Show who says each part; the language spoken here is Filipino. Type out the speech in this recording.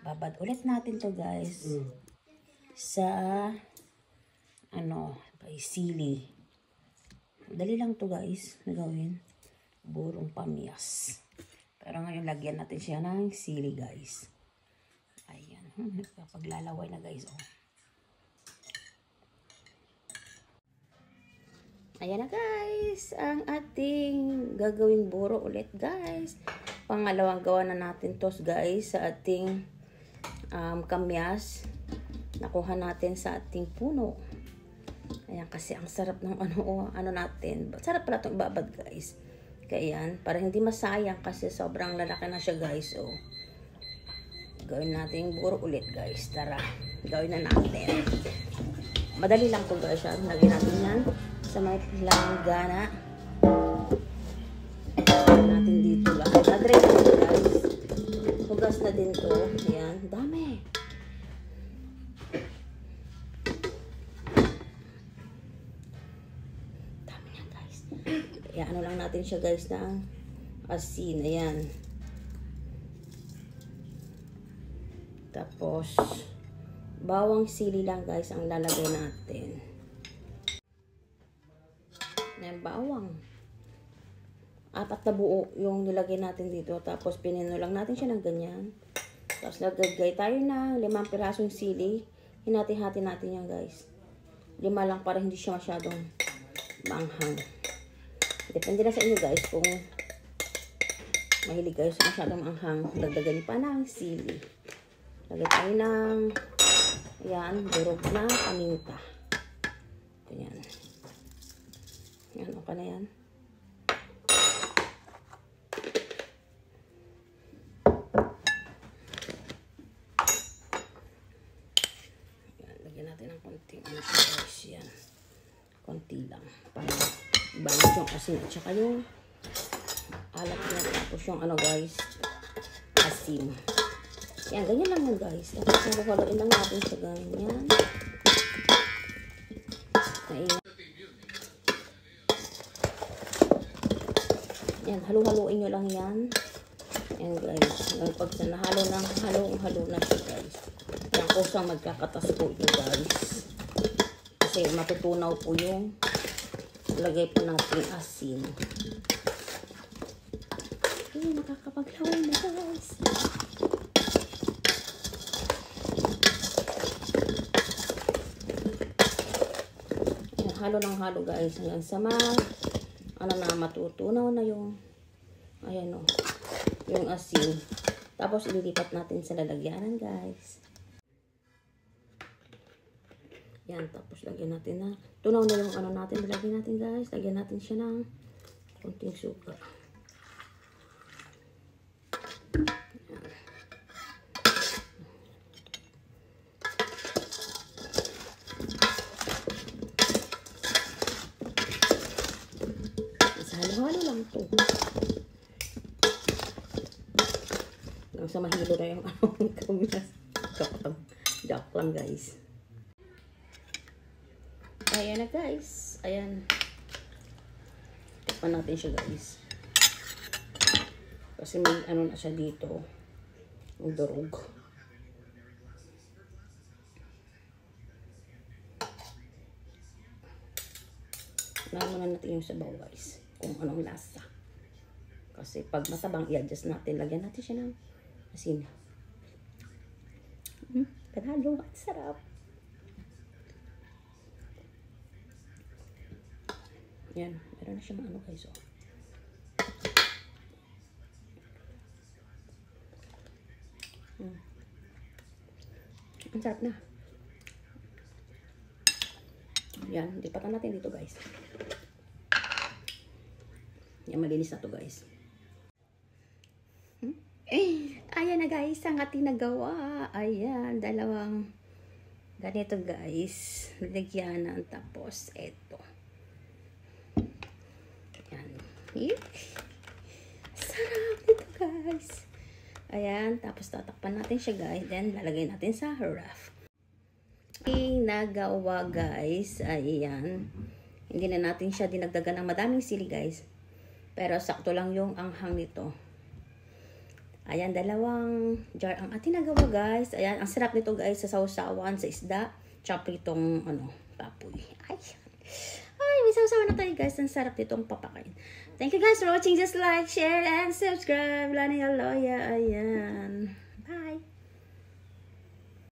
Speaker 1: babad ulit natin to guys. Sa sili. Dali lang to guys na gawin. Burong pamiyas. Pero ngayon lagyan natin siya ng sili guys. Ayan. Paglalaway na guys. Oh. Ayan na guys. Ang ating gagawing buro ulit guys. Pangalawang gawa na natin to guys sa ating kamyas. Nakuha natin sa ating puno. Ayan, kasi ang sarap ng ano natin. Sarap pala itong ibabad guys. Kaya yan, para hindi masayang kasi sobrang lalaki na siya guys. So, gawin natin yung buro ulit guys. Tara, gawin na natin. Madali lang ito guys. Lagyan natin yan sa may langgana. Lagyan natin dito lang. Nadry na ito guys. Hugas na din to. Ayan, dami. Ayan, ano lang natin siya guys ng asin. Ayan. Tapos, bawang sili lang guys ang lalagay natin. Ayan, bawang. 4 na buo yung nilagay natin dito. Tapos, pinino lang natin siya ng ganyan. Tapos, lagay tayo ng 5 pirasong sili. Hinati-hati natin yan guys. 5 lang para hindi siya masyadong manghang. Depende na sa inyo guys kung mahilig kayo sa masyadong anghang. Dagdagan niyo pa ng sili. Lagay tayo ng ayan, durog na paminta. Ganyan. Ayan, okay na yan. Ayan, lagyan natin ng konting guys. Yan. Konti lang. Para balance yung asin at saka yung alat niya. Tapos yung guys, asin. Yan, ganyan lang yun guys. Tapos haluin lang natin sa ganyan. Ayan. Yan, haluin nyo lang yan. Yan guys. Pag nahalo na siya guys. Yan, kusang magkakatas po ito guys. Kasi matutunaw po yung lagay po natin asin. Ay, nakakapaglaway na guys. Ayan, halo ng halo guys. Hanggang sa matutunaw na yung ayan o. Yung asin. Tapos ililipat natin sa lalagyanan guys. Yan, tapos lagyan natin na tunaw na yung natin. Lagyan natin guys. Lagyan natin siya ng konting sugar. Halo-halo lang ito. Hanggang sa mahilo na yung kamyas. Joke lang guys. Ayan na guys. Ayan. Tikman natin siya guys. Kasi may na siya dito. Yung durog. Nalaman natin yung sabaw guys. Kung anong lasa. Kasi pag matabang i-adjust natin. Lagyan natin siya ng asin. Panalo. Ang sarap. Yan, meron na siya guys, oh. Ang sarap na. Yan, lipatan natin dito guys. Yan, malinis na to guys. Ayan na guys, ang ating nagawa. Ayan, dalawang ganito guys. Lagyanan, tapos eto. Sarap ito guys. Ayan, tapos tatakpan natin siya guys. Then lalagay natin sa ref. Nagawa guys. Ayan. Hindi na natin siya dinagdagan ng madaming sili guys. Pero sakto lang yung anghang nito. Ayan, 2 jar ang ating nagawa guys. Ayan, ang sarap nito guys sa sausawan, sa isda. Tsaka itong papoy. Ay, may sausawan na tayo guys. Ang sarap nitong papakain. Thank you guys for watching. Just like, share, and subscribe. Lani Aloya. Ayan.